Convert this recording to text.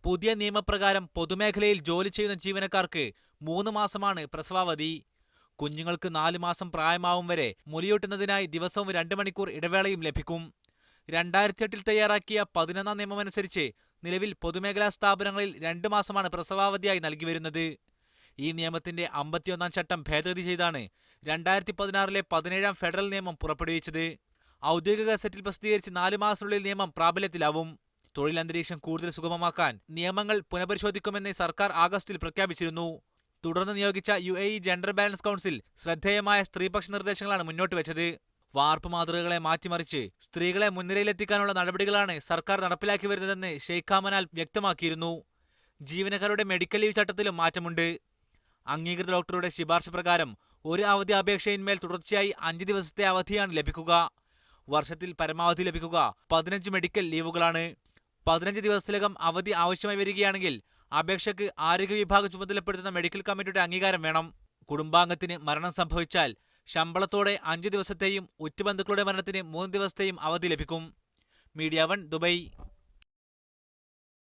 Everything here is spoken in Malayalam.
പുതിയ നിയമപ്രകാരം പൊതുമേഖലയിൽ ജോലി ചെയ്യുന്ന ജീവനക്കാർക്ക് 3 മാസമാണ് പ്രസവാവധി. കുഞ്ഞുങ്ങൾക്ക് 4 മാസം പ്രായമാവും വരെ മുലയൂട്ടുന്നതിനായി ദിവസവും 2 മണിക്കൂർ ഇടവേളയും ലഭിക്കും. 2008 തയ്യാറാക്കിയ 11ാം നിയമമനുസരിച്ച് നിലവിൽ പൊതുമേഖലാ സ്ഥാപനങ്ങളിൽ 2 മാസമാണ് പ്രസവാവധിയായി നൽകിവരുന്നത്. ഈ നിയമത്തിന്റെ 51ാം ചട്ടം ഭേദഗതി ചെയ്താണ് 2016 17ാം ഫെഡറൽ നിയമം പുറപ്പെടുവിച്ചത്. ഔദ്യോഗിക ഗസറ്റിൽ പ്രസിദ്ധീകരിച്ച് 4 മാസത്തിനുള്ളിൽ നിയമം പ്രാബല്യത്തിലാവും. തൊഴിലന്തരീക്ഷം കൂടുതൽ സുഗമമാക്കാൻ നിയമങ്ങൾ പുനഃപരിശോധിക്കുമെന്ന് സർക്കാർ ആഗസ്റ്റിൽ പ്രഖ്യാപിച്ചിരുന്നു. തുടർന്ന് നിയോഗിച്ച UAE ജെൻഡർ ബാലൻസ് കൗൺസിൽ ശ്രദ്ധേയമായ സ്ത്രീപക്ഷ നിർദ്ദേശങ്ങളാണ് മുന്നോട്ട് വെച്ചത്. വാർപ്പ് മാതൃകകളെ മാറ്റിമറിച്ച് സ്ത്രീകളെ മുൻനിരയിലെത്തിക്കാനുള്ള നടപടികളാണ് സർക്കാർ നടപ്പിലാക്കി വരുന്നതെന്ന് ഷെയ്ഖ് മനാൽ വ്യക്തമാക്കിയിരുന്നു. ജീവനക്കാരുടെ മെഡിക്കൽ ലീവ് ചട്ടത്തിലും മാറ്റമുണ്ട്. അംഗീകൃത ഡോക്ടറുടെ ശുപാർശ പ്രകാരം ഒരു അവധി അപേക്ഷയിന്മേൽ തുടർച്ചയായി 5 ദിവസത്തെ അവധിയാണ് ലഭിക്കുക. വർഷത്തിൽ പരമാവധി ലഭിക്കുക 15 മെഡിക്കൽ ലീവുകളാണ്. 15 ദിവസത്തിലകം അവധി ആവശ്യമായി വരികയാണെങ്കിൽ അപേക്ഷയ്ക്ക് ആരോഗ്യ വിഭാഗം ചുമതലപ്പെടുത്തുന്ന മെഡിക്കൽ കമ്മിറ്റിയുടെ അംഗീകാരം വേണം. കുടുംബാംഗത്തിന് മരണം സംഭവിച്ചാൽ ശമ്പളത്തോടെ 5 ദിവസത്തെയും ഉറ്റബന്ധുക്കളുടെ മരണത്തിന് 3 ദിവസത്തെയും അവധി ലഭിക്കും. Media 1 Dubai.